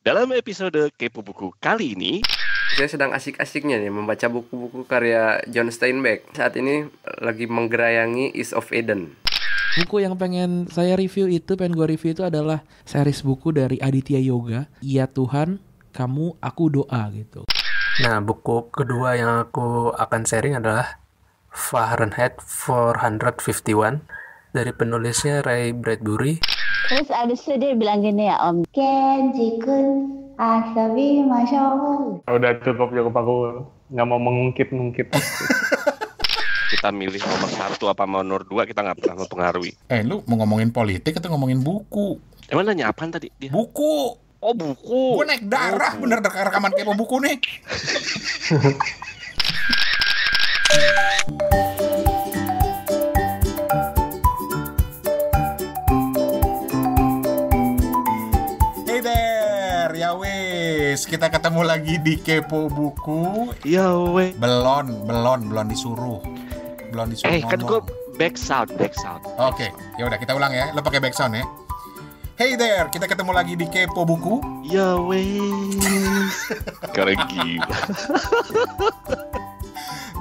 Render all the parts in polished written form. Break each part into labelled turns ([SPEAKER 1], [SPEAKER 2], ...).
[SPEAKER 1] Dalam episode Kepo Buku kali ini,
[SPEAKER 2] saya sedang asik-asiknya nih membaca buku-buku karya John Steinbeck. Saat ini lagi menggerayangi East of Eden.
[SPEAKER 3] Buku yang pengen gue review itu adalah series buku dari Aditya Yoga, Iya Tuhan, Kamu, Aku Doa gitu.
[SPEAKER 4] Nah, buku kedua yang aku akan sharing adalah Fahrenheit 451 dari penulisnya Ray Bradbury.
[SPEAKER 5] Terus abis itu dia bilang gini ya, Om Kenji-kun asabi masyaAllah.
[SPEAKER 6] Udah cukup aku nggak mau mengungkit-ungkit.
[SPEAKER 1] kita milih nomor 1 apa nomor 2, kita nggak pernah mempengaruhi.
[SPEAKER 7] Lu mau ngomongin politik atau ngomongin buku?
[SPEAKER 1] Emang nanya apaan tadi dia?
[SPEAKER 7] Buku.
[SPEAKER 1] Oh, buku.
[SPEAKER 7] Gue naik darah bener rekaman Kepo Buku nih. Hey there, ya wes, kita ketemu lagi di Kepo Buku.
[SPEAKER 1] Ya weh.
[SPEAKER 7] Belum disuruh
[SPEAKER 1] Kan gue
[SPEAKER 7] ngomong.
[SPEAKER 1] back sound.
[SPEAKER 7] Oke, ya udah kita ulang ya. Lo pakai back sound ya. Hey there, kita ketemu lagi di Kepo Buku.
[SPEAKER 1] Ya weh. Keren gila.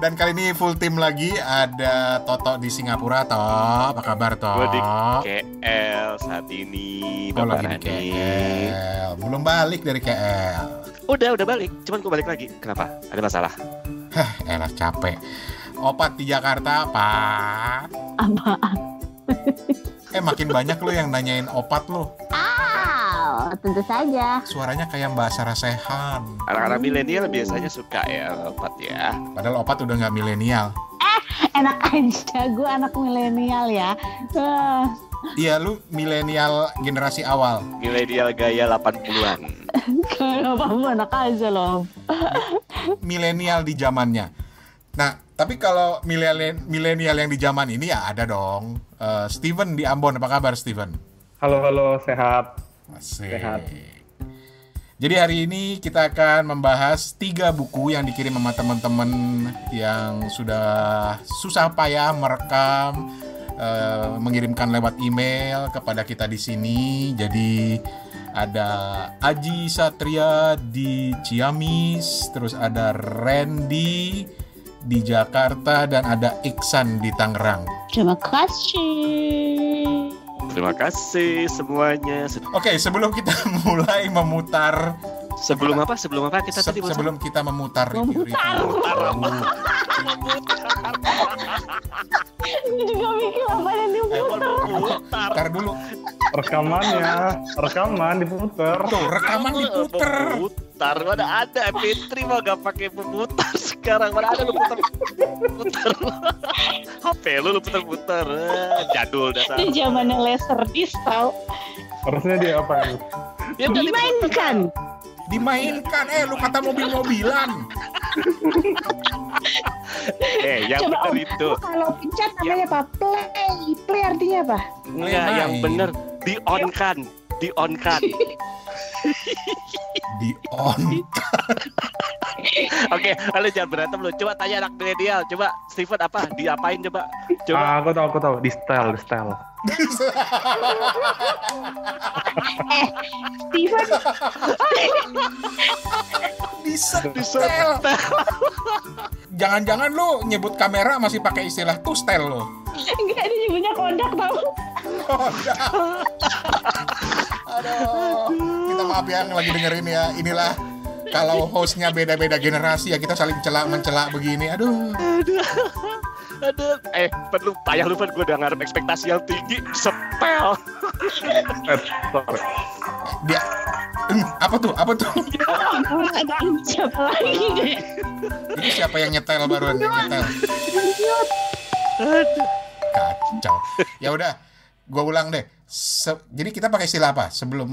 [SPEAKER 7] Dan kali ini full tim lagi, ada Toto di Singapura. Apa kabar Toto?
[SPEAKER 1] Gue di KL saat ini.
[SPEAKER 7] Oh, lagi di KL. Belum balik dari KL.
[SPEAKER 1] Udah balik. Cuman gue balik lagi. Kenapa? Ada masalah?
[SPEAKER 7] Elah capek. Opat di Jakarta, Pak.
[SPEAKER 5] Apaan?
[SPEAKER 7] Makin banyak lo yang nanyain opat lo.
[SPEAKER 5] Tentu saja.
[SPEAKER 7] Suaranya kayak Mbak Sarasehan.
[SPEAKER 1] Anak-anak milenial biasanya suka ya opat ya.
[SPEAKER 7] Padahal opat udah nggak milenial.
[SPEAKER 5] Enak aja, gue anak milenial ya.
[SPEAKER 7] Iya, lu milenial generasi awal.
[SPEAKER 1] Milenial gaya 80-an.
[SPEAKER 5] Kenapa enak aja loh.
[SPEAKER 7] Milenial di zamannya. Nah, tapi kalau milenial yang di zaman ini ya ada dong. Steven di Ambon, apa kabar Steven?
[SPEAKER 6] Halo, sehat.
[SPEAKER 7] Asik.
[SPEAKER 6] Sehat.
[SPEAKER 7] Jadi hari ini kita akan membahas 3 buku yang dikirim sama teman-teman yang sudah susah payah merekam, mengirimkan lewat email kepada kita di sini. Jadi ada Aji Satria di Ciamis, terus ada Randy di Jakarta, dan ada Iksan di Tangerang.
[SPEAKER 1] Terima kasih semuanya.
[SPEAKER 7] Oke, sebelum kita mulai memutar,
[SPEAKER 1] Sebelum apa kita tadi
[SPEAKER 7] sebelum kita memutar review.
[SPEAKER 5] Gue juga mikir apa yang diputar.
[SPEAKER 7] Ntar dulu.
[SPEAKER 6] Rekaman diputer.
[SPEAKER 7] Tuh, rekaman diputer.
[SPEAKER 1] Putar, mana ada MP3 mah gak pakai pemutar sekarang. Mana ada lu putar. HP lu putar. Jadul dasar.
[SPEAKER 5] Ini zamannya Laserdisc tau.
[SPEAKER 6] Harusnya dia apa ini?
[SPEAKER 1] Ya,
[SPEAKER 7] Dimainkan, lu kata mobil-mobilan.
[SPEAKER 1] yang
[SPEAKER 5] Coba
[SPEAKER 1] bener itu.
[SPEAKER 5] Kalau pencet namanya apa? Play artinya apa?
[SPEAKER 1] Enggak, yang bener di-on-kan.
[SPEAKER 7] Di on.
[SPEAKER 1] Oke, lalu jangan berantem lu. Coba tanya anak milenial. Coba Steven apa? Diapain coba?
[SPEAKER 6] Aku tahu. Di style.
[SPEAKER 5] Steven,
[SPEAKER 7] Disetel. Jangan-jangan lu nyebut kamera masih pakai istilah two style lo.
[SPEAKER 5] enggak, dia nyebutnya Kodak tau.
[SPEAKER 7] Aduh. Kita maaf ya yang lagi dengerin ya. Inilah kalau hostnya beda-beda generasi ya, kita saling mencela begini. Aduh.
[SPEAKER 1] Perlu payah lu, gue udah ngarep ekspektasi yang tinggi. Setel.
[SPEAKER 6] Sorry.
[SPEAKER 7] Dia apa tuh?
[SPEAKER 5] Siapa lagi deh?
[SPEAKER 7] Ini siapa yang nyetel baruan nyetel? Kacau. Ya udah, gua ulang deh. Jadi kita pakai istilah apa? Sebelum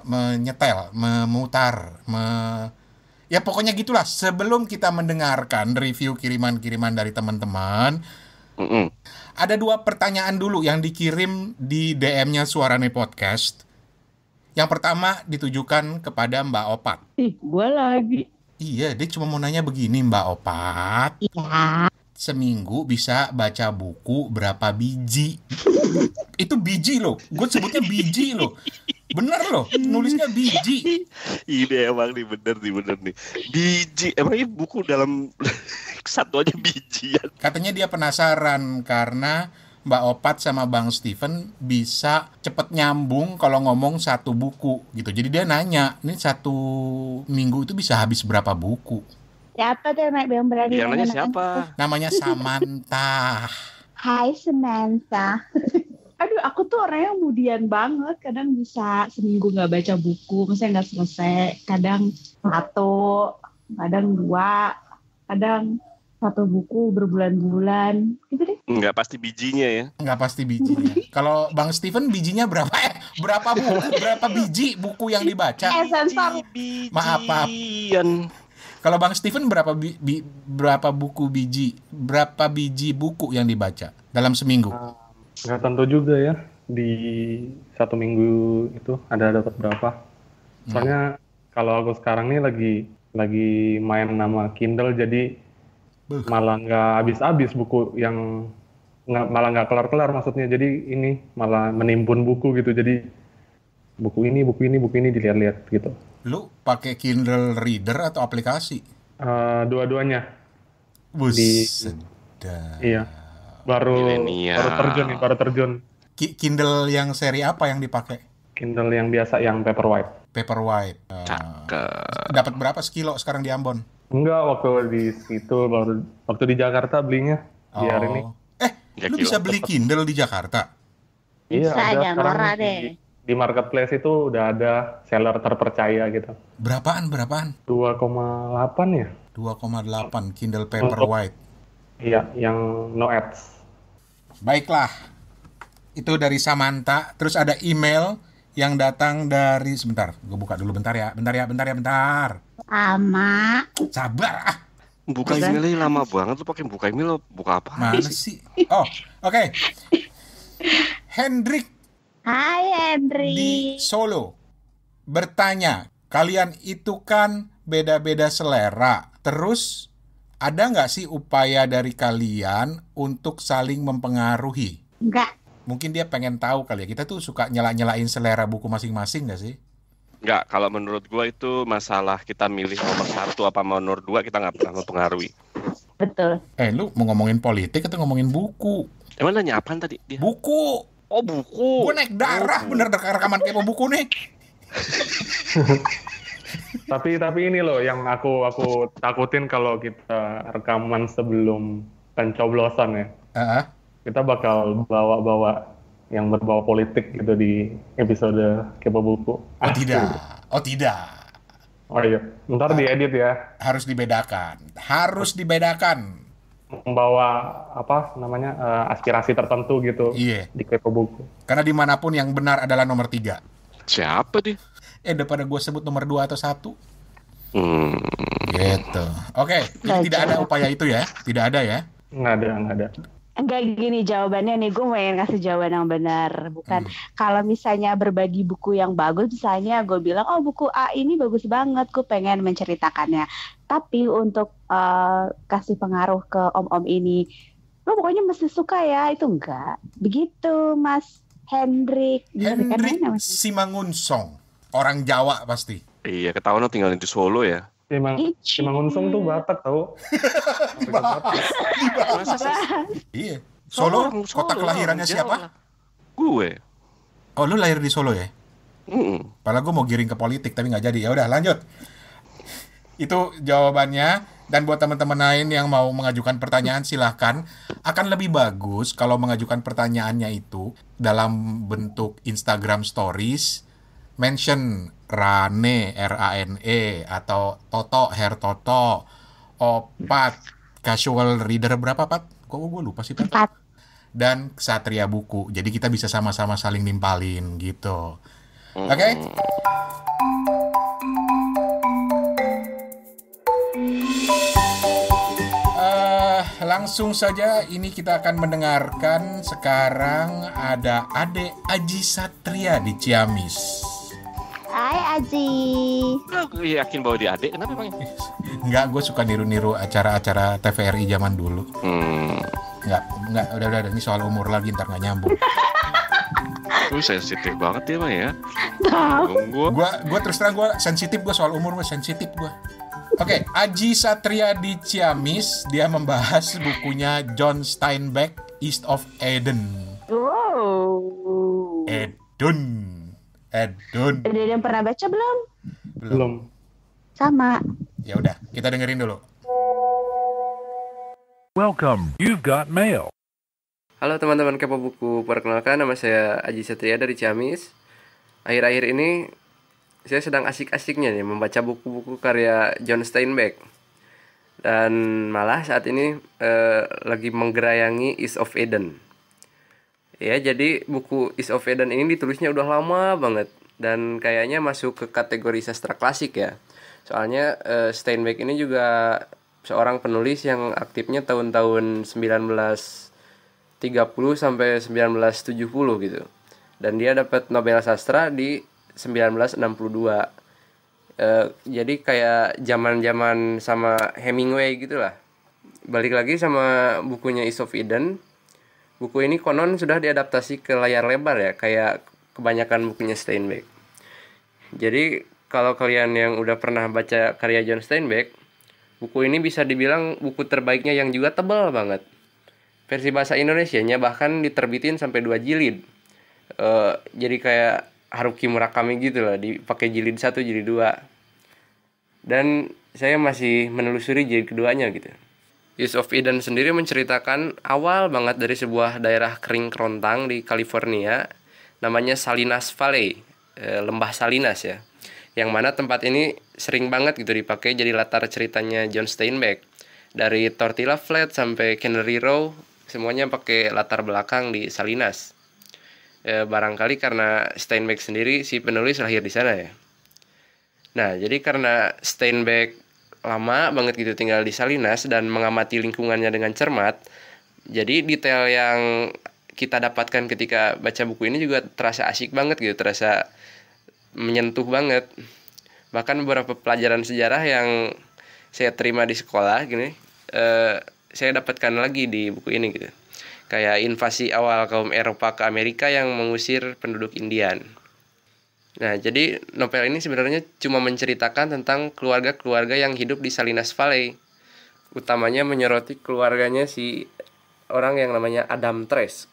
[SPEAKER 7] menyetel, memutar, ya pokoknya gitulah. Sebelum kita mendengarkan review kiriman-kiriman dari teman-teman, ada 2 pertanyaan dulu yang dikirim di DM-nya Suarane Podcast. Yang pertama ditujukan kepada Mbak Opat.
[SPEAKER 5] Gue lagi.
[SPEAKER 7] Iya, dia cuma mau nanya begini, Mbak Opat.
[SPEAKER 5] Iya.
[SPEAKER 7] Seminggu bisa baca buku berapa biji? Itu biji loh. Gue sebutnya biji loh. Bener loh, nulisnya biji.
[SPEAKER 1] Ini emang nih bener nih. Biji. Emangnya buku dalam satu aja bijian.
[SPEAKER 7] Katanya dia penasaran karena Mbak Opat sama Bang Steven bisa cepet nyambung kalau ngomong satu buku gitu. Jadi dia nanya, ini satu minggu itu bisa habis berapa buku?
[SPEAKER 5] Siapa tuh yang berani?
[SPEAKER 1] Yang nanya siapa?
[SPEAKER 7] Namanya Samantha.
[SPEAKER 5] Hai Samantha.
[SPEAKER 8] Aduh, aku tuh orang yang mudian banget. Kadang bisa seminggu nggak baca buku, misalnya nggak selesai. Kadang 1, kadang 2, kadang 1 buku berbulan-bulan, gitu deh.
[SPEAKER 1] Nggak pasti bijinya ya.
[SPEAKER 7] Nggak pasti bijinya. Kalau Bang Steven bijinya berapa? Berapa buku? Berapa biji buku yang dibaca?
[SPEAKER 5] Sensor.
[SPEAKER 7] Maaf. Kalau Bang Steven berapa buku biji? Berapa biji buku yang dibaca dalam seminggu?
[SPEAKER 6] Nggak tentu juga ya. Di 1 minggu itu ada dapat berapa. Soalnya kalau aku sekarang nih lagi main nama Kindle, jadi malah nggak habis-habis buku yang malah nggak kelar-kelar maksudnya. Jadi ini malah menimbun buku gitu. Jadi buku ini dilihat-lihat gitu.
[SPEAKER 7] Lu pakai Kindle Reader atau aplikasi?
[SPEAKER 6] Dua-duanya.
[SPEAKER 7] Sedap.
[SPEAKER 6] Iya. Baru terjun.
[SPEAKER 7] Kindle yang seri apa yang dipakai?
[SPEAKER 6] Kindle yang biasa, yang Paperwhite.
[SPEAKER 7] Paperwhite.
[SPEAKER 1] Cakep.
[SPEAKER 7] Dapat berapa sekilo sekarang di Ambon?
[SPEAKER 6] Enggak, waktu di Jakarta belinya di hari ini.
[SPEAKER 7] Lu bisa beli Kindle di Jakarta?
[SPEAKER 6] Iya,
[SPEAKER 5] Bisa,
[SPEAKER 6] ada
[SPEAKER 5] jangan
[SPEAKER 6] sekarang
[SPEAKER 5] norak deh.
[SPEAKER 6] di marketplace itu udah ada seller terpercaya gitu.
[SPEAKER 7] Berapaan?
[SPEAKER 6] 2,8 ya?
[SPEAKER 7] 2,8 Kindle Paperwhite.
[SPEAKER 6] Iya, yang no ads.
[SPEAKER 7] Baiklah. Itu dari Samantha. Terus ada email yang datang dari, sebentar, gue buka dulu bentar ya.
[SPEAKER 5] Ama.
[SPEAKER 7] Sabar ah.
[SPEAKER 1] Buka emailnya lama banget. Lu pakai buka email, buka apa?
[SPEAKER 7] Mana sih? Oh, oke. Hendrik
[SPEAKER 5] Hai Henry.
[SPEAKER 7] di Solo bertanya, kalian itu kan beda-beda selera. Terus ada nggak sih upaya dari kalian untuk saling mempengaruhi?
[SPEAKER 5] Enggak.
[SPEAKER 7] Mungkin dia pengen tahu kali ya, kita tuh suka nyela-nyelain selera buku masing-masing nggak sih?
[SPEAKER 1] Nggak, kalau menurut gua itu masalah kita milih nomor 1 apa nomor 2, kita nggak pernah mempengaruhi.
[SPEAKER 5] Betul.
[SPEAKER 7] Lu mau ngomongin politik atau ngomongin buku?
[SPEAKER 1] Emang nanya apaan tadi dia?
[SPEAKER 7] Buku!
[SPEAKER 1] Oh, buku.
[SPEAKER 7] Gue naik darah, bener rekaman kepo buku nih.
[SPEAKER 6] Tapi ini loh yang aku takutin kalau kita rekaman sebelum pencoblosan ya. Kita bakal bawa yang berbau politik gitu di episode kepo buku.
[SPEAKER 7] Oh tidak.
[SPEAKER 6] Oh iya, ntar diedit ya.
[SPEAKER 7] Harus dibedakan.
[SPEAKER 6] Membawa aspirasi tertentu gitu.
[SPEAKER 7] Iya.
[SPEAKER 6] Di kepo buku.
[SPEAKER 7] Karena dimanapun yang benar adalah nomor 3.
[SPEAKER 1] Siapa dia?
[SPEAKER 7] Daripada gue sebut nomor 2 atau 1. Gitu. Oke, jadi tidak ada upaya itu ya? Tidak ada ya?
[SPEAKER 6] Nggak ada.
[SPEAKER 8] Enggak, gini jawabannya nih, gue pengen ngasih jawaban yang benar. Bukan kalau misalnya berbagi buku yang bagus, misalnya gue bilang, oh buku A ini bagus banget, gue pengen menceritakannya. Tapi untuk kasih pengaruh ke om-om ini, lo pokoknya mesti suka ya, itu enggak. Begitu Mas Hendrik
[SPEAKER 7] Simangunsong, orang Jawa pasti.
[SPEAKER 1] Iya, ketahuan lo tinggal di Solo ya.
[SPEAKER 6] Simangunsong tuh Batak tau.
[SPEAKER 1] Masa sih?
[SPEAKER 7] Iya. Solo, kota kelahirannya siapa?
[SPEAKER 1] Gue.
[SPEAKER 7] Oh, lu lahir di Solo ya? Padahal gue mau giring ke politik tapi nggak jadi. Ya udah, lanjut. Itu jawabannya. Dan buat teman-teman lain yang mau mengajukan pertanyaan, silahkan. Akan lebih bagus kalau mengajukan pertanyaannya itu dalam bentuk Instagram Stories, mention Rane, R-A-N-E, atau Toto, Her Toto, Opat, Casual Reader berapa, Pat? Kok gue lupa sih, Pat?
[SPEAKER 5] 4.
[SPEAKER 7] Dan Ksatria Buku. Jadi kita bisa sama-sama saling nimpalin gitu. Oke? Langsung saja ini kita akan mendengarkan sekarang ada Ade Aji Satria di Ciamis.
[SPEAKER 5] Hai Aji.
[SPEAKER 1] Gue yakin bahwa dia adik, kenapa emang?
[SPEAKER 7] Enggak, gue suka niru-niru acara-acara TVRI zaman dulu. Enggak, udah, ini soal umur lagi, ntar nggak nyambung.
[SPEAKER 1] Sensitif banget ya, Mah ya.
[SPEAKER 8] Tahu.
[SPEAKER 7] Gua terus terang gue sensitif, gue soal umur gue sensitif gue. Oke, Aji Satria di Ciamis, dia membahas bukunya John Steinbeck, East of Eden.
[SPEAKER 8] Wow.
[SPEAKER 7] Edun.
[SPEAKER 8] Ada yang pernah baca belum?
[SPEAKER 6] Belum.
[SPEAKER 8] Sama.
[SPEAKER 7] Ya udah, kita dengerin dulu.
[SPEAKER 9] Welcome, you've got mail.
[SPEAKER 2] Halo teman-teman Kepo Buku, perkenalkan nama saya Aji Satria dari Ciamis. Akhir-akhir ini saya sedang asik-asiknya nih membaca buku-buku karya John Steinbeck. Dan malah saat ini lagi menggerayangi East of Eden. Ya, jadi buku East of Eden ini ditulisnya udah lama banget dan kayaknya masuk ke kategori sastra klasik ya. Soalnya Steinbeck ini juga seorang penulis yang aktifnya tahun-tahun 1930 sampai 1970 gitu. Dan dia dapat Nobel Sastra di 1962. Jadi kayak zaman-zaman sama Hemingway gitulah. Balik lagi sama bukunya East of Eden. Buku ini konon sudah diadaptasi ke layar lebar ya, kayak kebanyakan bukunya Steinbeck. Jadi kalau kalian yang udah pernah baca karya John Steinbeck, buku ini bisa dibilang buku terbaiknya yang juga tebal banget. Versi bahasa Indonesianya bahkan diterbitin sampai 2 jilid. Jadi kayak Haruki Murakami gitu lah, dipakai jilid 1, jilid 2. Dan saya masih menelusuri jilid keduanya gitu. East of Eden sendiri menceritakan awal banget dari sebuah daerah kering kerontang di California, namanya Salinas Valley, lembah Salinas ya. Yang mana tempat ini sering banget gitu dipakai jadi latar ceritanya John Steinbeck. Dari Tortilla Flat sampai Cannery Row, semuanya pakai latar belakang di Salinas. Barangkali karena Steinbeck sendiri si penulis lahir di sana ya. Nah, jadi karena Steinbeck lama banget gitu tinggal di Salinas dan mengamati lingkungannya dengan cermat, jadi detail yang kita dapatkan ketika baca buku ini juga terasa asik banget gitu, terasa menyentuh banget. Bahkan beberapa pelajaran sejarah yang saya terima di sekolah gini, saya dapatkan lagi di buku ini gitu. Kayak invasi awal kaum Eropa ke Amerika yang mengusir penduduk Indian. Nah, jadi novel ini sebenarnya cuma menceritakan tentang keluarga-keluarga yang hidup di Salinas Valley. Utamanya menyoroti keluarganya si orang yang namanya Adam Trask.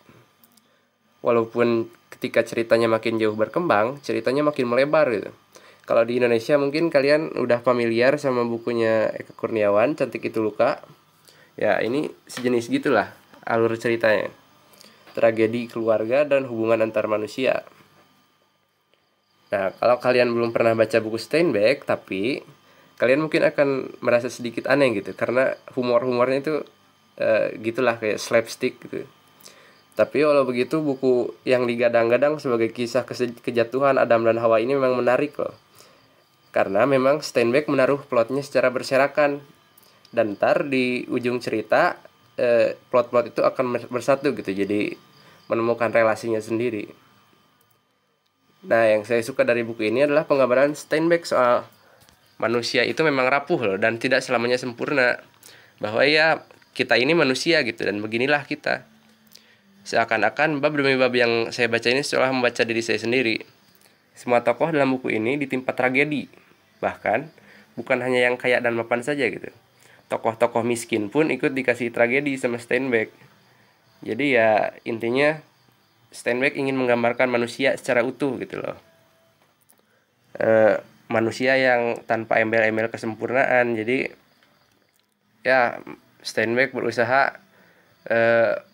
[SPEAKER 2] Walaupun ketika ceritanya makin jauh berkembang, ceritanya makin melebar gitu. Kalau di Indonesia mungkin kalian udah familiar sama bukunya Eka Kurniawan, Cantik Itu Luka. Ya, ini sejenis gitulah alur ceritanya. Tragedi keluarga dan hubungan antar manusia. Nah, kalau kalian belum pernah baca buku Steinbeck, tapi kalian mungkin akan merasa sedikit aneh gitu, karena humor-humornya itu gitulah kayak slapstick gitu. Tapi walau begitu, buku yang digadang-gadang sebagai kisah kejatuhan Adam dan Hawa ini memang menarik loh. Karena memang Steinbeck menaruh plotnya secara berserakan. Dan ntar di ujung cerita, plot-plot itu akan bersatu gitu, jadi menemukan relasinya sendiri. Nah, yang saya suka dari buku ini adalah penggambaran Steinbeck soal manusia itu memang rapuh loh, dan tidak selamanya sempurna. Bahwa ya, kita ini manusia gitu, dan beginilah kita. Seakan-akan bab demi bab yang saya baca ini seolah membaca diri saya sendiri. Semua tokoh dalam buku ini ditimpa tragedi. Bahkan, bukan hanya yang kaya dan mapan saja gitu. Tokoh-tokoh miskin pun ikut dikasih tragedi sama Steinbeck. Jadi ya, intinya Steinbeck ingin menggambarkan manusia secara utuh gitu loh. Manusia yang tanpa embel-embel kesempurnaan. Jadi ya, Steinbeck berusaha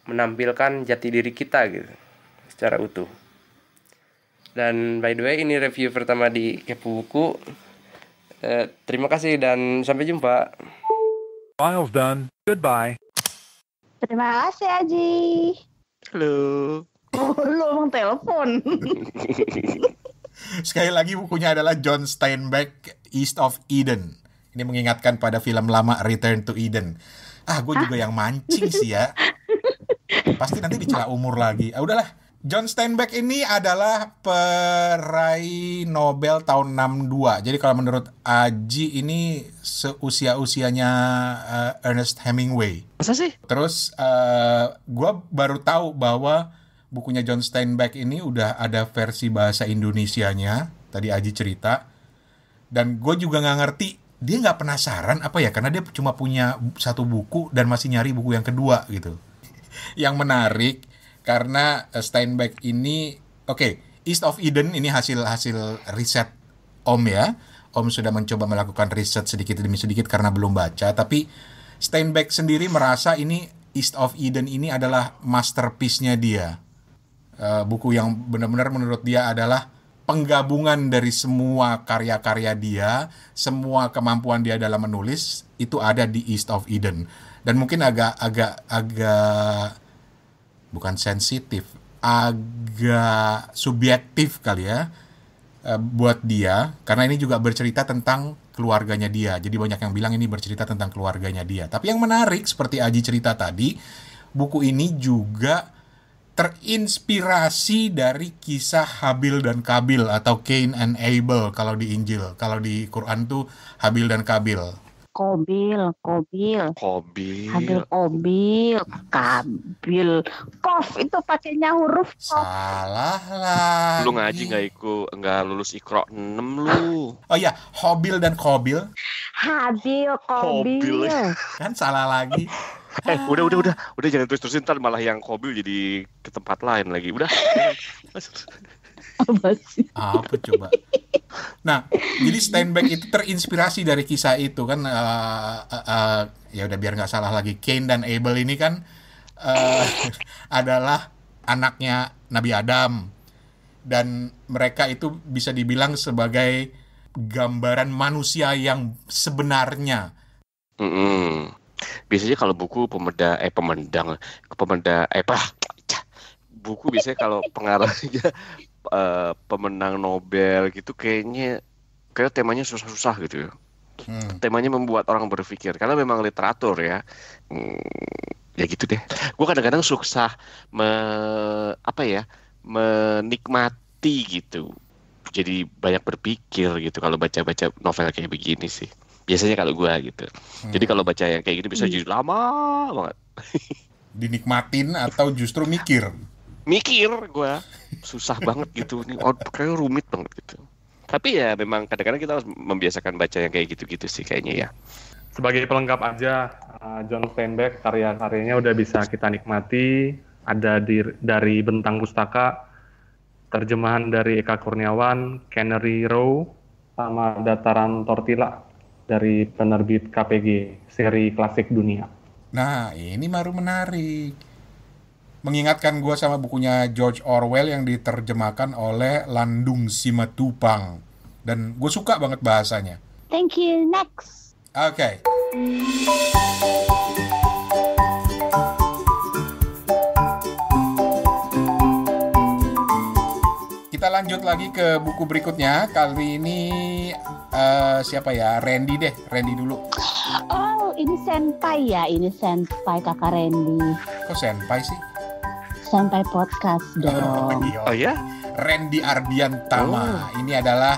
[SPEAKER 2] menampilkan jati diri kita gitu secara utuh. Dan by the way, ini review pertama di Kepo Buku. Terima kasih dan sampai jumpa.
[SPEAKER 9] File's done. Goodbye.
[SPEAKER 8] Terima kasih Aji.
[SPEAKER 1] Halo.
[SPEAKER 8] Oh, lu emang telepon.
[SPEAKER 7] Sekali lagi bukunya adalah John Steinbeck, East of Eden. Ini mengingatkan pada film lama Return to Eden. Gue juga yang mancing sih ya. Pasti nanti dicela umur lagi. Udahlah. John Steinbeck ini adalah peraih Nobel tahun 62. Jadi kalau menurut Aji ini seusia-usianya Ernest Hemingway.
[SPEAKER 1] Masa sih?
[SPEAKER 7] Terus gue baru tahu bahwa bukunya John Steinbeck ini udah ada versi bahasa Indonesianya. Tadi Aji cerita. Dan gue juga nggak ngerti, dia nggak penasaran apa ya, karena dia cuma punya satu buku dan masih nyari buku yang kedua gitu. Yang menarik karena Steinbeck ini, East of Eden ini hasil riset Om ya. Om sudah mencoba melakukan riset sedikit demi sedikit karena belum baca, tapi Steinbeck sendiri merasa ini East of Eden ini adalah masterpiece-nya dia. Buku yang benar-benar menurut dia adalah penggabungan dari semua karya-karya dia, semua kemampuan dia dalam menulis itu ada di East of Eden. Dan mungkin agak bukan sensitif, agak subjektif kali ya buat dia, karena ini juga bercerita tentang keluarganya dia. Jadi banyak yang bilang ini bercerita tentang keluarganya dia. Tapi yang menarik seperti Aji cerita tadi, buku ini juga terinspirasi dari kisah Habil dan Kabil atau Cain and Abel kalau di Injil. Kalau di Quran tuh Habil dan Kabil.
[SPEAKER 8] Habil, Kabil. Kof itu pakainya huruf kof.
[SPEAKER 7] Salah lah.
[SPEAKER 1] Lu ngaji nggak lulus Iqra 6 lu.
[SPEAKER 7] Oh iya, Habil dan Qabil.
[SPEAKER 8] Habil, Qabil.
[SPEAKER 7] Kan salah lagi.
[SPEAKER 1] Udah jangan terus-terusin, ntar malah yang Qabil jadi ke tempat lain lagi. Udah.
[SPEAKER 8] Apa sih?
[SPEAKER 7] Apa coba? Nah, jadi Steinbeck itu terinspirasi dari kisah itu kan. Ya udah biar nggak salah lagi. Cain dan Abel ini kan adalah anaknya Nabi Adam, dan mereka itu bisa dibilang sebagai gambaran manusia yang sebenarnya.
[SPEAKER 1] Biasanya kalau buku buku biasanya kalau pengarangnya pemenang Nobel gitu kayak temanya susah-susah gitu ya. Temanya membuat orang berpikir karena memang literatur ya. Ya gitu deh. Gue kadang-kadang susah menikmati gitu. Jadi banyak berpikir gitu kalau baca-baca novel kayak begini sih. Biasanya kalau gue gitu. Jadi kalau baca yang kayak gini bisa jadi lama banget.
[SPEAKER 7] Dinikmatin atau justru mikir?
[SPEAKER 1] Mikir gue. Susah banget gitu. Ini kayaknya rumit banget gitu. Tapi ya memang kadang-kadang kita harus membiasakan baca yang kayak gitu-gitu sih kayaknya ya.
[SPEAKER 6] Sebagai pelengkap aja, John Steinbeck karya-karyanya udah bisa kita nikmati. Ada dari Bentang Pustaka, terjemahan dari Eka Kurniawan, Canary Row, sama Dataran Tortilla dari penerbit KPG, seri klasik dunia.
[SPEAKER 7] Nah, ini baru menarik. Mengingatkan gue sama bukunya George Orwell yang diterjemahkan oleh Landung Simatupang. Dan gue suka banget bahasanya.
[SPEAKER 8] Thank you, next.
[SPEAKER 7] Oke. Kita lanjut lagi ke buku berikutnya. Kali ini siapa ya? Randy deh. Randy dulu.
[SPEAKER 8] Oh, ini senpai ya. Ini senpai kakak Randy.
[SPEAKER 7] Kok senpai sih?
[SPEAKER 8] Senpai podcast dong.
[SPEAKER 1] Oh ya?
[SPEAKER 7] Randy Ardiantama. Ini adalah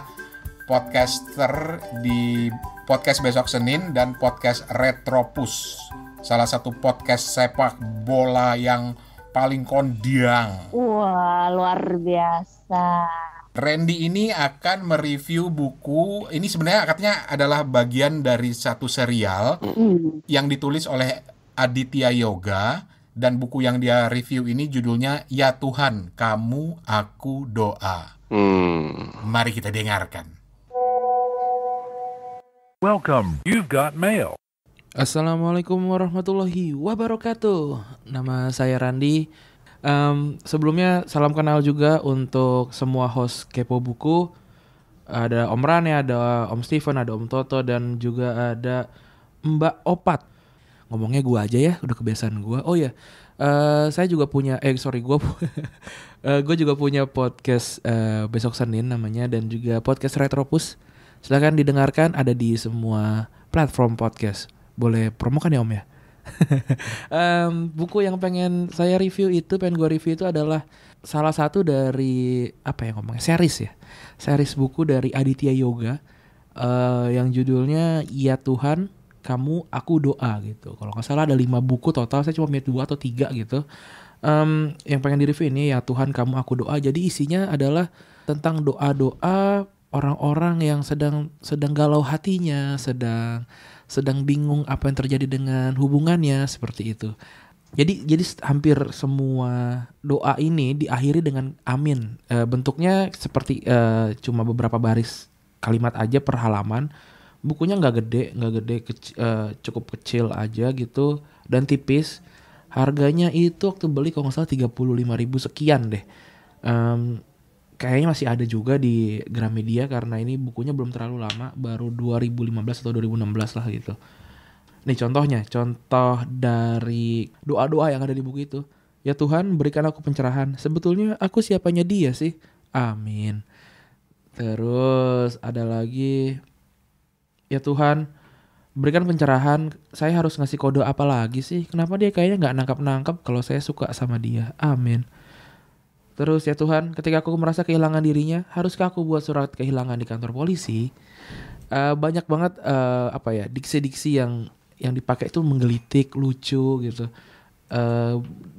[SPEAKER 7] podcaster di Podcast Besok Senin dan Podcast Retropus. Salah satu podcast sepak bola yang paling kondang.
[SPEAKER 8] Wah, luar biasa.
[SPEAKER 7] Randy ini akan mereview buku. Ini sebenarnya katanya adalah bagian dari satu serial yang ditulis oleh Aditya Yoga. Dan buku yang dia review ini judulnya Ya Tuhan, Kamu, Aku, Doa. Mari kita dengarkan.
[SPEAKER 9] Welcome, you've got mail.
[SPEAKER 3] Assalamualaikum warahmatullahi wabarakatuh. Nama saya Randi. Sebelumnya salam kenal juga untuk semua host Kepo Buku. Ada Om Rane, ada Om Steven, ada Om Toto, dan juga ada Mbak Opat. Ngomongnya gue aja ya, udah kebiasaan gue. Oh ya, saya juga punya, gue juga punya podcast Besok Senin namanya, dan juga podcast Retropus. Silakan didengarkan, ada di semua platform podcast. Boleh promokan ya Om ya. Buku yang pengen gue review itu adalah salah satu dari series buku dari Aditya Yoga yang judulnya Ya Tuhan, Kamu, Aku, Doa gitu. Kalau nggak salah ada 5 buku total, saya cuma punya 2 atau 3 gitu. Yang pengen di-review ini ya Tuhan kamu aku doa. Jadi isinya adalah tentang doa-doa orang-orang yang sedang galau hatinya, sedang bingung apa yang terjadi dengan hubungannya seperti itu. Jadi hampir semua doa ini diakhiri dengan amin. Bentuknya seperti cuma beberapa baris kalimat aja per halaman. Bukunya nggak gede, cukup kecil aja gitu dan tipis. Harganya itu waktu beli kalau nggak salah 35.000 sekian deh. Kayaknya masih ada juga di Gramedia karena ini bukunya belum terlalu lama, baru 2015 atau 2016 lah gitu. Nih contoh dari doa-doa yang ada di buku itu. Ya Tuhan berikan aku pencerahan. Sebetulnya aku siapanya dia sih. Amin. Terus ada lagi. Ya Tuhan, berikan pencerahan. Saya harus ngasih kode apa lagi sih? Kenapa dia kayaknya nggak nangkap kalau saya suka sama dia? Amin. Terus ya Tuhan, ketika aku merasa kehilangan dirinya, haruskah aku buat surat kehilangan di kantor polisi? Banyak banget diksi-diksi yang dipakai itu menggelitik, lucu gitu.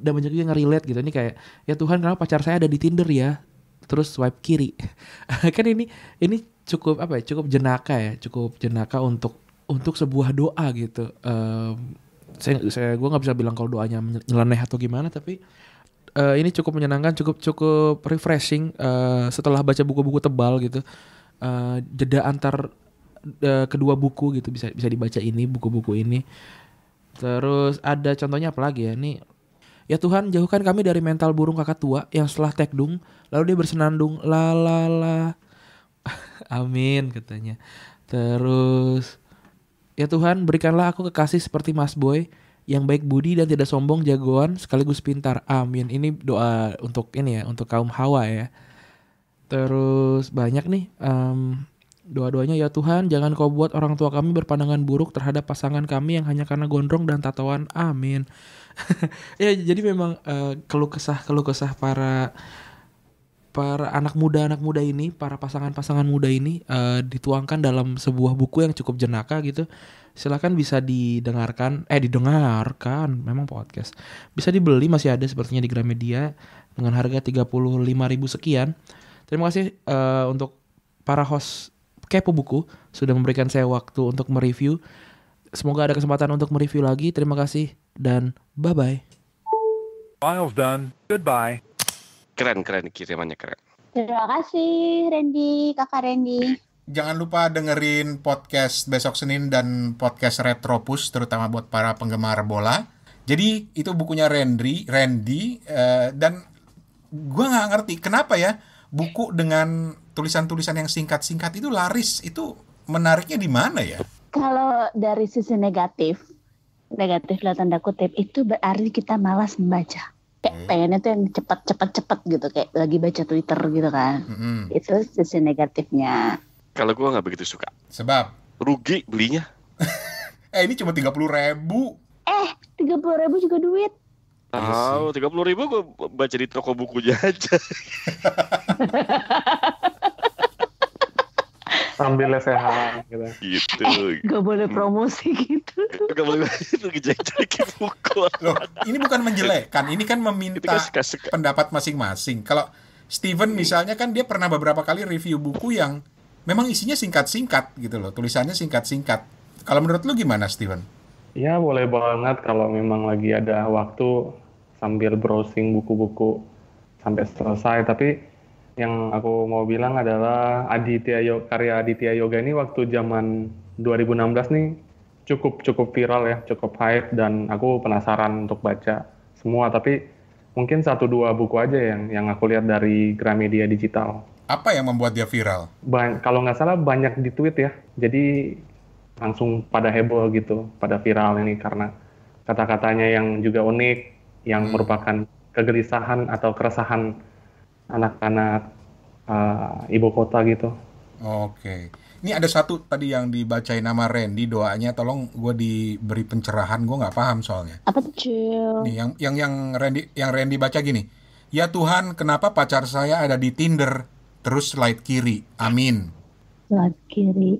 [SPEAKER 3] Dan banyak juga yang nge-relate gitu. Ini kayak, ya Tuhan kenapa pacar saya ada di Tinder ya? Terus swipe kiri. Kan ini cukup cukup jenaka untuk sebuah doa gitu. Gue nggak bisa bilang kalau doanya nyeleneh atau gimana, tapi ini cukup menyenangkan, cukup refreshing setelah baca buku-buku tebal gitu. Jeda antar kedua buku gitu bisa dibaca ini buku-buku ini. Terus ada contohnya apa lagi ya? Nih, ya Tuhan jauhkan kami dari mental burung kakak tua yang setelah tekdung lalu dia bersenandung la la la. Amin katanya. Terus ya Tuhan berikanlah aku kekasih seperti Mas Boy yang baik budi dan tidak sombong, jagoan sekaligus pintar. Amin. Ini doa untuk untuk kaum Hawa ya. Terus banyak nih doa-doanya. Ya Tuhan jangan kau buat orang tua kami berpandangan buruk terhadap pasangan kami yang hanya karena gondrong dan tatoan. Amin. Ya jadi memang keluh kesah para anak muda ini, para pasangan muda ini dituangkan dalam sebuah buku yang cukup jenaka gitu. Silakan bisa didengarkan, memang podcast. Bisa dibeli, masih ada sepertinya di Gramedia dengan harga 35.000 sekian. Terima kasih untuk para host Kepo Buku sudah memberikan saya waktu untuk mereview. Semoga ada kesempatan untuk mereview lagi. Terima kasih dan bye-bye.
[SPEAKER 9] File's done. Goodbye.
[SPEAKER 1] Keren kirimannya keren.
[SPEAKER 8] Terima kasih Randy, Kakak Randy.
[SPEAKER 7] Jangan lupa dengerin podcast besok Senin dan podcast Retropus, terutama buat para penggemar bola. Jadi itu bukunya Randy, dan gue nggak ngerti kenapa ya buku dengan tulisan-tulisan yang singkat-singkat itu laris. Itu menariknya di mana ya?
[SPEAKER 8] Kalau dari sisi negatif lah tanda kutip, itu berarti kita malas membaca. Kayak pengennya tuh yang cepet gitu, kayak lagi baca Twitter gitu kan. Itu sisi negatifnya.
[SPEAKER 1] Kalau gue nggak begitu suka.
[SPEAKER 7] Sebab?
[SPEAKER 1] Rugi belinya.
[SPEAKER 7] Ini cuma 30.000.
[SPEAKER 8] 30.000 juga duit.
[SPEAKER 1] 30.000 gue baca di toko buku aja.
[SPEAKER 6] Sambil lesehan gitu.
[SPEAKER 8] Gak boleh promosi gitu.
[SPEAKER 1] Gak boleh itu ngejek-jekin buku.
[SPEAKER 7] Loh, ini bukan menjelekkan, ini kan meminta pendapat masing-masing. Kalau Steven misalnya kan dia pernah beberapa kali review buku yang memang isinya singkat-singkat gitu loh, tulisannya singkat-singkat. Kalau menurut lu gimana Steven?
[SPEAKER 6] Ya boleh banget kalau memang lagi ada waktu sambil browsing buku-buku sampai selesai. Tapi yang aku mau bilang adalah karya Aditya Yoga ini waktu zaman 2016 nih cukup viral ya, cukup hype, dan aku penasaran untuk baca semua. Tapi mungkin 1-2 buku aja yang aku lihat dari Gramedia Digital.
[SPEAKER 7] Apa yang membuat dia viral?
[SPEAKER 6] Kalau nggak salah banyak di tweet ya, jadi langsung pada heboh gitu, pada viral ini karena kata-katanya yang juga unik, yang merupakan kegelisahan atau keresahan anak-anak ibu kota gitu.
[SPEAKER 7] Oke. Ini ada satu tadi yang dibacain nama Randy, doanya tolong gue diberi pencerahan, gue nggak paham soalnya.
[SPEAKER 8] Apa tuh?
[SPEAKER 7] Nih yang Randy baca gini. Ya Tuhan, kenapa pacar saya ada di Tinder? Terus slide kiri. Amin.
[SPEAKER 8] Slide kiri.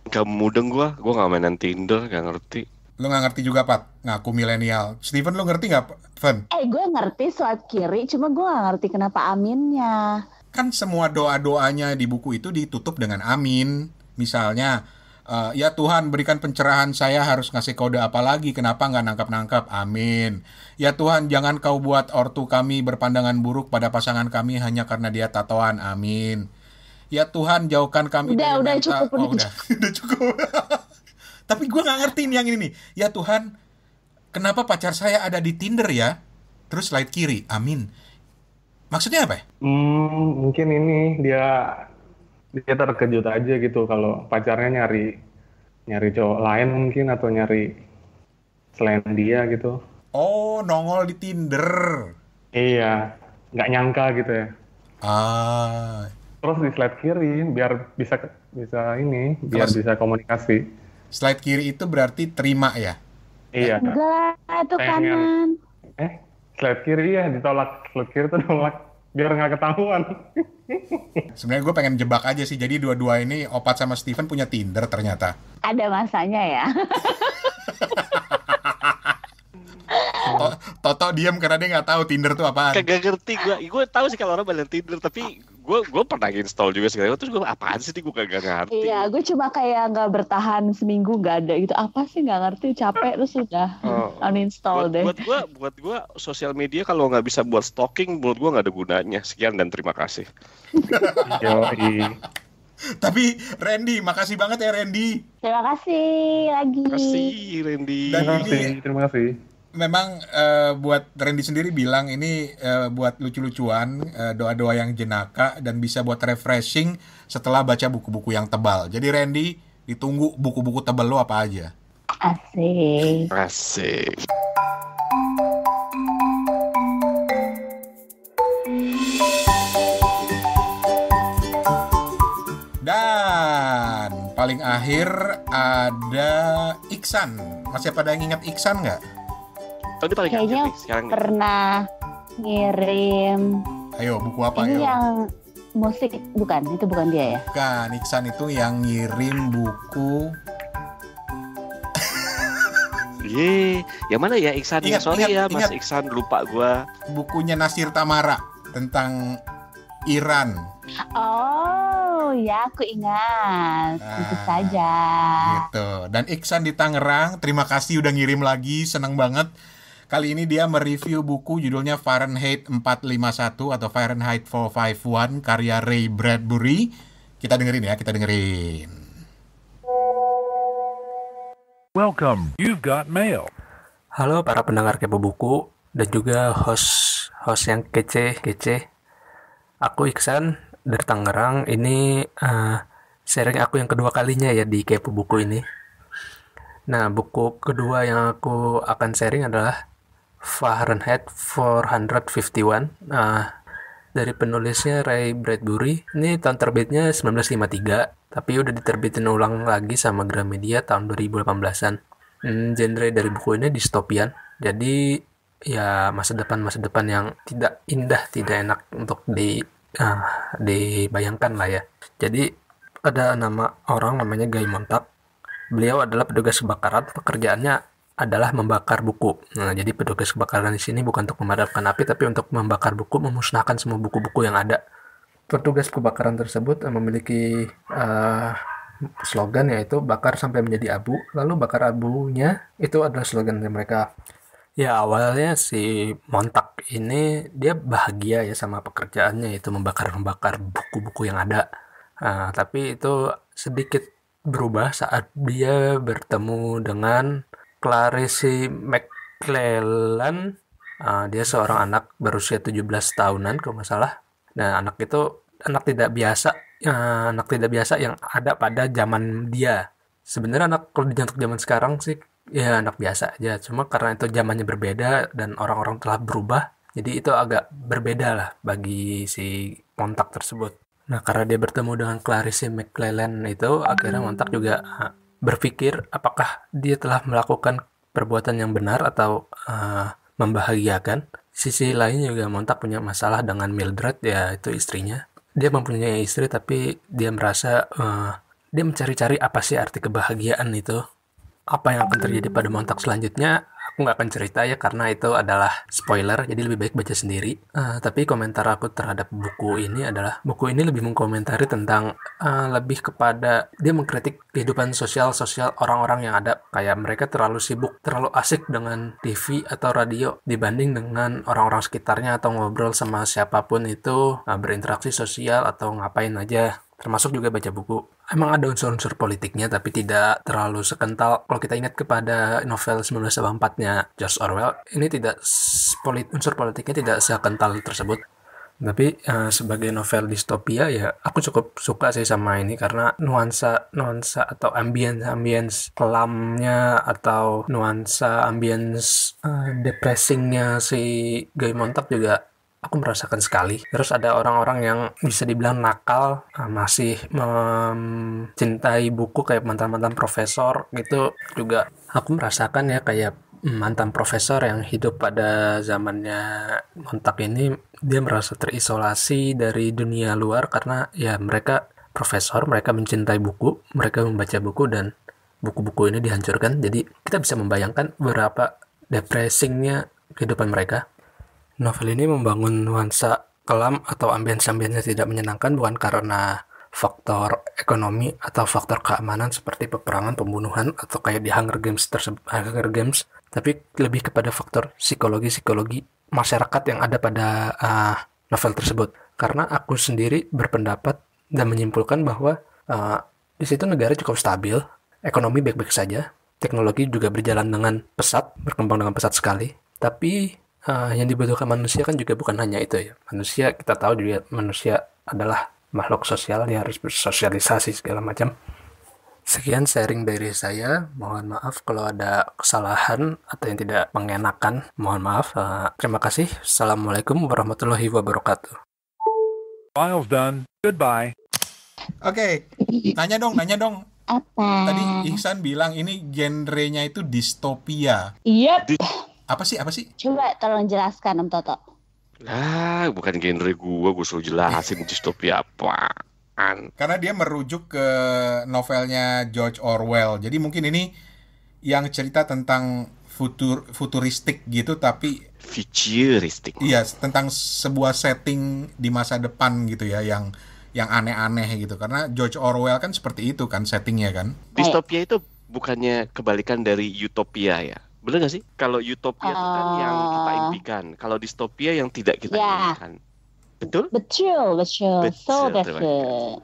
[SPEAKER 1] Gak mudeng gue nggak mainan Tinder, gak ngerti.
[SPEAKER 7] Lu nggak ngerti juga, Pat? Ngaku milenial. Steven, lu ngerti nggak, Fen?
[SPEAKER 8] Gue ngerti swipe kiri, cuma gue gak ngerti kenapa aminnya.
[SPEAKER 7] Kan semua doa-doanya di buku itu ditutup dengan amin. Misalnya, ya Tuhan berikan pencerahan, saya harus ngasih kode apa lagi, kenapa nggak nangkap-nangkap, amin. Ya Tuhan jangan kau buat ortu kami berpandangan buruk pada pasangan kami hanya karena dia tatoan, amin. Ya Tuhan jauhkan kami
[SPEAKER 8] Udah
[SPEAKER 7] dari
[SPEAKER 8] cukup,
[SPEAKER 7] mental. Udah. Udah cukup. Tapi gue nggak ngerti yang ini nih. Ya Tuhan, kenapa pacar saya ada di Tinder ya? Terus slide kiri, amin. Maksudnya apa ya?
[SPEAKER 6] Mungkin ini dia terkejut aja gitu kalau pacarnya nyari cowok lain mungkin atau nyari selain dia gitu.
[SPEAKER 7] Oh, nongol di Tinder.
[SPEAKER 6] Iya, nggak nyangka gitu ya. Terus di slide kiri biar bisa bisa komunikasi.
[SPEAKER 7] Slide kiri itu berarti terima ya?
[SPEAKER 6] Iya.
[SPEAKER 8] Enggak, itu kanan.
[SPEAKER 6] Slide kiri ya ditolak, slide kiri itu nolak biar nggak ketahuan.
[SPEAKER 7] Sebenarnya gue pengen jebak aja sih. Jadi dua-dua ini Opat sama Steven punya Tinder ternyata.
[SPEAKER 8] Ada masanya ya.
[SPEAKER 7] Toto diam karena dia nggak tahu Tinder tuh apaan.
[SPEAKER 1] Kagak ngerti gue tahu sih kalau orang bilang Tinder, tapi gue pernah install juga sekali. Terus gue apaan sih gue kagak ngerti.
[SPEAKER 8] Iya, gue cuma kayak nggak bertahan seminggu nggak ada gitu. Apa sih nggak ngerti, capek terus sudah uninstall deh.
[SPEAKER 1] Buat gue sosial media kalau nggak bisa buat stalking, menurut gue nggak ada gunanya. Sekian dan terima kasih.
[SPEAKER 7] Tapi Randy, makasih banget ya Randy.
[SPEAKER 8] Terima kasih lagi.
[SPEAKER 1] Terima kasih Randy.
[SPEAKER 6] Dan terima kasih.
[SPEAKER 7] Memang buat Randy sendiri bilang ini buat lucu-lucuan, doa-doa yang jenaka dan bisa buat refreshing setelah baca buku-buku yang tebal. Jadi Randy, ditunggu buku-buku tebal lo apa aja.
[SPEAKER 8] Asik.
[SPEAKER 1] Asik.
[SPEAKER 7] Dan paling akhir ada Iksan. Masih pada yang ingat Iksan nggak?
[SPEAKER 8] Kayaknya pernah ngirim.
[SPEAKER 7] Ayo, buku apa?
[SPEAKER 8] Ini
[SPEAKER 7] ayo.
[SPEAKER 8] yang musik, bukan? Itu bukan dia ya?
[SPEAKER 7] Bukan, Iksan itu yang ngirim buku.
[SPEAKER 1] Yang mana ya Iksan? Ingat. Mas Iksan, lupa gua.
[SPEAKER 7] Bukunya Nasir Tamara tentang Iran.
[SPEAKER 8] Oh ya, aku ingat. Itu saja.
[SPEAKER 7] Gitu. Dan Iksan di Tangerang, terima kasih udah ngirim lagi, senang banget. Kali ini dia mereview buku judulnya Fahrenheit 451 atau Fahrenheit 451 karya Ray Bradbury. Kita dengerin ya, kita dengerin.
[SPEAKER 9] Welcome, you've got mail.
[SPEAKER 4] Halo para pendengar Kepo Buku dan juga host yang kece. Aku Iksan dari Tangerang. Ini sharing aku yang kedua kalinya ya di Kepo Buku ini. Nah, buku kedua yang aku akan sharing adalah Fahrenheit 451. Dari penulisnya Ray Bradbury. Ini tahun terbitnya 1953, tapi udah diterbitin ulang lagi sama Gramedia tahun 2018-an. Genre dari buku ini distopian. Jadi ya masa depan yang tidak indah, tidak enak untuk dibayangkan lah ya. Jadi ada orang namanya Guy Montag. Beliau adalah petugas kebakaran, pekerjaannya adalah membakar buku. Nah, jadi petugas kebakaran di sini bukan untuk memadamkan api, tapi untuk membakar buku, memusnahkan semua buku-buku yang ada. Petugas kebakaran tersebut memiliki slogan yaitu bakar sampai menjadi abu. Lalu bakar abunya itu adalah slogan dari mereka. Ya awalnya si Montag ini dia bahagia ya sama pekerjaannya, yaitu membakar buku-buku yang ada. Tapi itu sedikit berubah saat dia bertemu dengan Clarice McClellan. Dia seorang anak berusia 17 tahunan kalau nggak salah. Nah, anak itu anak tidak biasa yang ada pada zaman dia. Sebenarnya kalau untuk zaman sekarang sih ya anak biasa aja. Cuma karena itu zamannya berbeda dan orang-orang telah berubah, jadi itu agak berbeda lah bagi si Montag tersebut. Nah, karena dia bertemu dengan Clarice McClellan itu, akhirnya Montag juga berpikir apakah dia telah melakukan perbuatan yang benar atau membahagiakan. Sisi lain juga Montag punya masalah dengan Mildred, yaitu istrinya. Dia mempunyai istri tapi dia merasa dia mencari-cari apa sih arti kebahagiaan itu. apa yang akan terjadi pada Montak selanjutnya aku nggak akan cerita ya, karena itu adalah spoiler, jadi lebih baik baca sendiri. Tapi komentar aku terhadap buku ini adalah buku ini lebih mengkomentari tentang lebih kepada dia mengkritik kehidupan sosial orang-orang yang ada, kayak mereka terlalu sibuk, terlalu asik dengan TV atau radio dibanding dengan orang-orang sekitarnya atau ngobrol sama siapapun itu, berinteraksi sosial atau ngapain aja. Termasuk juga baca buku. Emang ada unsur-unsur politiknya, tapi tidak terlalu sekental. Kalau kita ingat kepada novel 1984-nya George Orwell, ini tidak unsur politiknya tidak sekental tersebut. Tapi sebagai novel distopia ya aku cukup suka sih sama ini, karena nuansa atau ambience kelamnya atau nuansa ambience depressingnya si Guy Montag juga aku merasakan sekali. Terus ada orang-orang yang bisa dibilang nakal, masih mencintai buku kayak mantan-mantan profesor gitu, juga aku merasakan ya kayak mantan profesor yang hidup pada zamannya Montag ini, dia merasa terisolasi dari dunia luar karena ya mereka profesor, mereka mencintai buku, mereka membaca buku dan buku-buku ini dihancurkan. Jadi kita bisa membayangkan berapa depressingnya kehidupan mereka. Novel ini membangun nuansa kelam atau ambience-ambience tidak menyenangkan bukan karena faktor ekonomi atau faktor keamanan seperti peperangan, pembunuhan atau kayak di Hunger Games, tapi lebih kepada faktor psikologi masyarakat yang ada pada novel tersebut. Karena aku sendiri berpendapat dan menyimpulkan bahwa di situ negara cukup stabil, ekonomi baik-baik saja, teknologi juga berjalan dengan pesat, berkembang dengan pesat sekali, tapi yang dibutuhkan manusia kan juga bukan hanya itu ya. Manusia, kita tahu juga manusia adalah makhluk sosial, dia harus bersosialisasi segala macam. Sekian sharing dari saya. Mohon maaf kalau ada kesalahan atau yang tidak mengenakan. Mohon maaf. Terima kasih. Assalamualaikum warahmatullahi wabarakatuh.
[SPEAKER 9] File's done. Goodbye.
[SPEAKER 7] Oke, nanya dong.
[SPEAKER 8] Apa?
[SPEAKER 7] Tadi Ihsan bilang ini genrenya itu distopia.
[SPEAKER 8] Yep.
[SPEAKER 7] Apa sih?
[SPEAKER 8] Coba tolong jelaskan Om Toto.
[SPEAKER 1] Lah, bukan genre gue suruh jelasin distopia apaan.
[SPEAKER 7] Karena dia merujuk ke novelnya George Orwell. Jadi mungkin ini yang cerita tentang futuristik gitu, tapi
[SPEAKER 1] futuristik.
[SPEAKER 7] Iya, tentang sebuah setting di masa depan gitu ya, yang aneh-aneh gitu. Karena George Orwell kan seperti itu kan settingnya kan.
[SPEAKER 1] Distopia itu bukannya kebalikan dari utopia ya? Bener gak sih? Kalau utopia itu kan yang kita impikan. Kalau distopia yang tidak kita impikan. Betul?
[SPEAKER 8] Betul. So betul.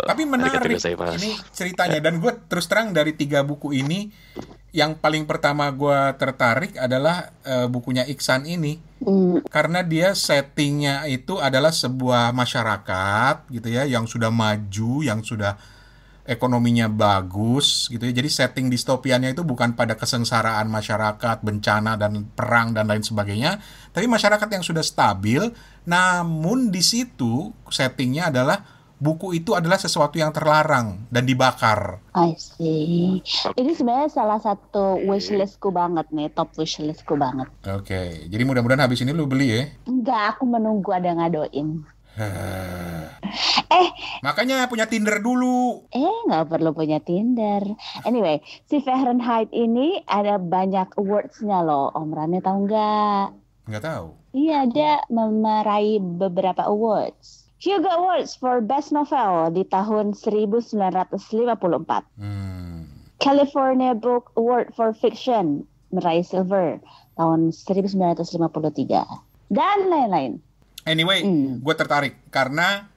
[SPEAKER 7] Tapi menarik ini ceritanya. Dan gue terus terang dari 3 buku ini, yang paling pertama gue tertarik adalah bukunya Ihsan ini. Karena dia settingnya itu adalah sebuah masyarakat gitu ya, yang sudah maju, yang sudah ekonominya bagus gitu ya. Jadi setting distopianya itu bukan pada kesengsaraan masyarakat, bencana dan perang dan lain sebagainya, tapi masyarakat yang sudah stabil. Namun di situ settingnya adalah buku itu adalah sesuatu yang terlarang dan dibakar.
[SPEAKER 8] I see. Ini sebenarnya salah satu wishlistku banget nih, top wishlistku banget.
[SPEAKER 7] Oke, jadi mudah-mudahan habis ini lu beli ya.
[SPEAKER 8] Enggak, aku menunggu ada ngadoin.
[SPEAKER 7] Makanya punya Tinder dulu.
[SPEAKER 8] Nggak perlu punya Tinder. Anyway, si Fahrenheit ini ada banyak awards-nya loh. Om Rane tahu nggak?
[SPEAKER 7] Nggak tahu.
[SPEAKER 8] Iya, dia meraih beberapa awards. Hugo Awards for Best Novel di tahun 1954. California Book Award for Fiction meraih silver tahun 1953. Dan lain-lain.
[SPEAKER 7] Anyway, gue tertarik karena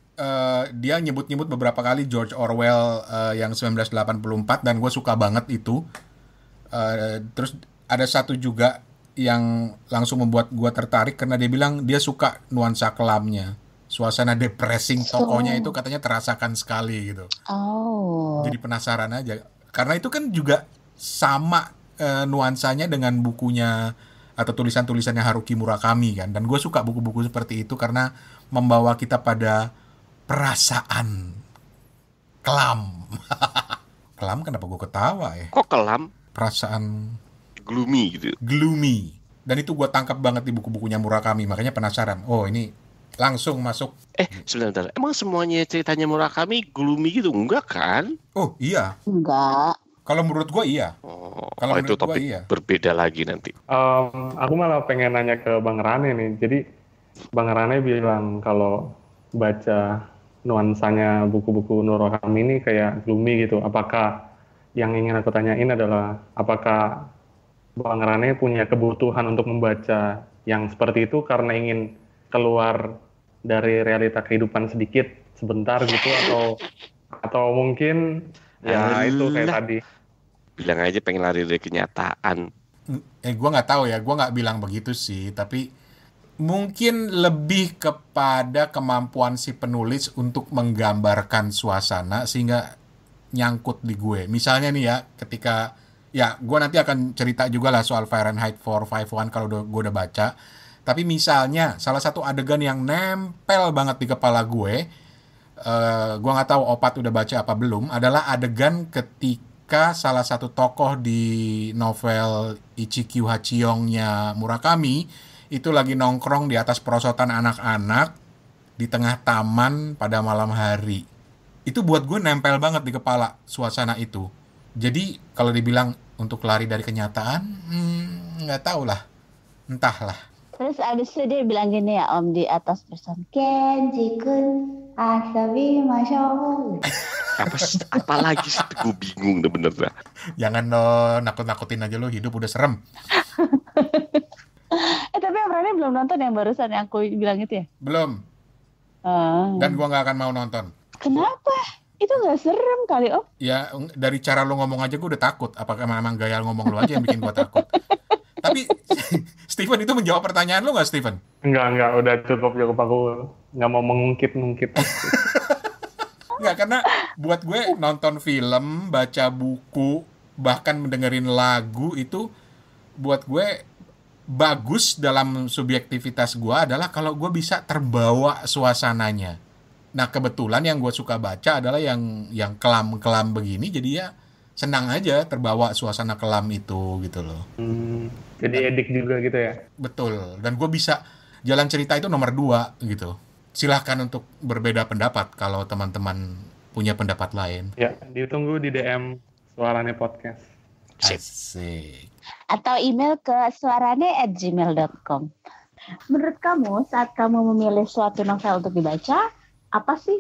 [SPEAKER 7] dia nyebut-nyebut beberapa kali George Orwell yang 1984 dan gue suka banget itu. Terus ada satu juga yang langsung membuat gue tertarik karena dia bilang dia suka nuansa kelamnya. Suasana depressing tokonya itu katanya terasakan sekali gitu. Jadi penasaran aja. Karena itu kan juga sama nuansanya dengan bukunya atau tulisan-tulisannya Haruki Murakami kan. Dan gue suka buku-buku seperti itu karena membawa kita pada perasaan kelam. Kelam, kenapa gue ketawa ya?
[SPEAKER 1] Kok kelam?
[SPEAKER 7] Perasaan
[SPEAKER 1] gloomy gitu.
[SPEAKER 7] Gloomy. Dan itu gue tangkap banget di buku-bukunya Murakami. Makanya penasaran. Oh, ini langsung masuk.
[SPEAKER 1] Sebentar. Emang semuanya ceritanya Murakami gloomy gitu? Enggak kan?
[SPEAKER 7] Oh, iya.
[SPEAKER 8] Enggak.
[SPEAKER 7] Kalau menurut gue iya. Kalau
[SPEAKER 1] itu
[SPEAKER 7] menurut gue
[SPEAKER 1] topik
[SPEAKER 7] iya.
[SPEAKER 1] berbeda lagi nanti.
[SPEAKER 6] Aku malah pengen nanya ke Bang Rane nih. Jadi Bang Rane bilang kalau baca nuansanya buku-buku Nur Roham ini kayak gloomy gitu. Apakah yang ingin aku tanyain adalah apakah Bang Rane punya kebutuhan untuk membaca yang seperti itu karena ingin keluar dari realita kehidupan sedikit sebentar gitu atau mungkin ya itu kayak tadi.
[SPEAKER 1] Bilang aja pengen lari dari kenyataan.
[SPEAKER 7] Gue nggak tahu ya, gue nggak bilang begitu sih, tapi mungkin lebih kepada kemampuan si penulis untuk menggambarkan suasana sehingga nyangkut di gue. Misalnya nih ya, ketika ya gue nanti akan cerita juga lah soal Fahrenheit 451 kalau gue udah baca. Tapi misalnya salah satu adegan yang nempel banget di kepala gue nggak tahu Opat udah baca apa belum, adalah adegan ketika salah satu tokoh di novel Ichikyu Hachiyongnya Murakami itu lagi nongkrong di atas perosotan anak-anak di tengah taman pada malam hari. Itu buat gue nempel banget di kepala suasana itu. Jadi kalau dibilang untuk lari dari kenyataan, nggak tahu lah, entahlah.
[SPEAKER 5] Terus abis itu dia bilang gini ya Om di atas person, Kenji-kun asabi masyawu.
[SPEAKER 1] Apa lagi sih? Gue bingung bener dah.
[SPEAKER 7] Jangan lo nakut-nakutin aja lo, hidup udah serem.
[SPEAKER 8] Tapi Om Rane belum nonton yang barusan yang aku bilang itu ya?
[SPEAKER 7] Belum. Dan gua nggak akan mau nonton.
[SPEAKER 8] Kenapa? Itu nggak serem kali Om?
[SPEAKER 7] Ya dari cara lo ngomong aja gue udah takut. Apakah memang gaya ngomong lo aja yang bikin gue takut? Tapi Steven itu menjawab pertanyaan lo nggak, Steven?
[SPEAKER 6] Enggak, udah cukup aku nggak mau mengungkit.
[SPEAKER 7] Nggak, karena buat gue nonton film, baca buku, bahkan mendengerin lagu itu buat gue bagus dalam subjektivitas gue adalah kalau gue bisa terbawa suasananya. Nah kebetulan yang gue suka baca adalah yang kelam-kelam begini, jadi ya senang aja terbawa suasana kelam itu gitu loh.
[SPEAKER 6] Jadi edik juga gitu ya?
[SPEAKER 7] Betul, dan gue bisa jalan cerita itu nomor 2 gitu. Silahkan untuk berbeda pendapat kalau teman-teman punya pendapat lain.
[SPEAKER 6] Ya, ditunggu di DM Suarane Podcast.
[SPEAKER 7] Asik.
[SPEAKER 5] Atau email ke suarane@gmail.com. Menurut kamu saat kamu memilih suatu novel untuk dibaca, apa sih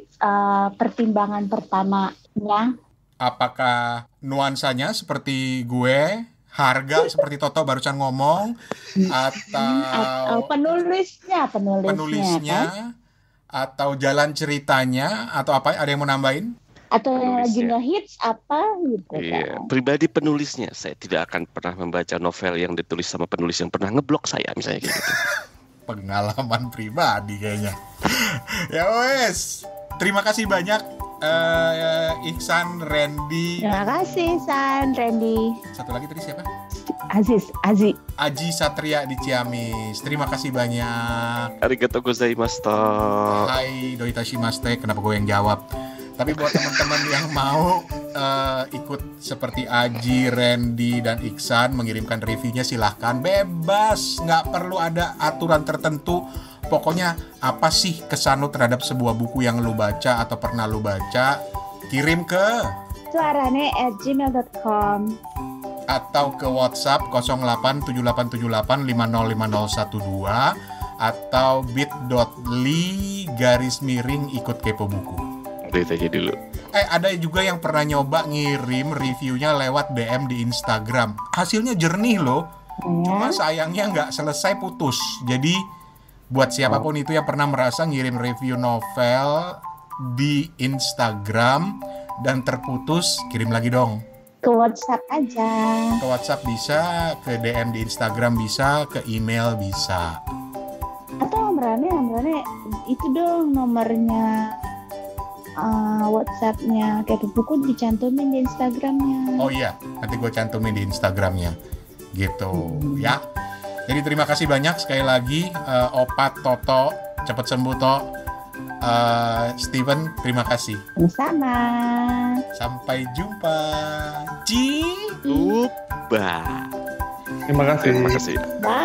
[SPEAKER 5] pertimbangan pertamanya?
[SPEAKER 7] Apakah nuansanya seperti gue, harga seperti Toto barusan ngomong, atau
[SPEAKER 5] penulisnya
[SPEAKER 7] kan? Atau jalan ceritanya, atau apa? Ada yang mau nambahin?
[SPEAKER 5] Atau yang lagi ngehits apa gitu
[SPEAKER 1] Iya,
[SPEAKER 5] kan?
[SPEAKER 1] pribadi penulisnya saya tidak akan pernah membaca novel yang ditulis sama penulis yang pernah ngeblok saya misalnya kayak gitu.
[SPEAKER 7] Pengalaman pribadi kayaknya. Ya wes, terima kasih banyak Iksan, Randy.
[SPEAKER 8] Terima kasih San, Randy.
[SPEAKER 7] Satu lagi tadi siapa?
[SPEAKER 8] Aji
[SPEAKER 7] Satria di Ciamis. Terima kasih banyak.
[SPEAKER 1] Arigatou gozaimashita.
[SPEAKER 7] Hai doitashimaste, kenapa gue yang jawab? Tapi buat teman-teman yang mau ikut seperti Aji, Randy, dan Iksan mengirimkan reviewnya silahkan, bebas, nggak perlu ada aturan tertentu. Pokoknya apa sih kesan lu terhadap sebuah buku yang lu baca atau pernah lu baca, kirim ke
[SPEAKER 8] suarane@gmail.com
[SPEAKER 7] atau ke WhatsApp 087878505012 atau bit.ly/ikut kepo buku.
[SPEAKER 1] Itu aja dulu.
[SPEAKER 7] Ada juga yang pernah nyoba ngirim reviewnya lewat DM di Instagram. Hasilnya jernih loh. Cuma sayangnya nggak selesai, putus. Jadi buat siapapun itu yang pernah merasa ngirim review novel di Instagram dan terputus, kirim lagi dong.
[SPEAKER 5] Ke WhatsApp aja.
[SPEAKER 7] Ke WhatsApp bisa, ke DM di Instagram bisa, ke email bisa.
[SPEAKER 8] atau Om Rane itu dong nomornya WhatsApp-nya Kepo Buku dicantumin di Instagramnya.
[SPEAKER 7] Oh iya, nanti gue cantumin di Instagramnya gitu ya. Jadi terima kasih banyak sekali lagi Opat, Toto, cepet sembuh Tok. Steven, terima kasih.
[SPEAKER 8] Sama.
[SPEAKER 7] Sampai jumpa.
[SPEAKER 1] Lupa.
[SPEAKER 6] Terima kasih.
[SPEAKER 1] Terima kasih.
[SPEAKER 8] Bye.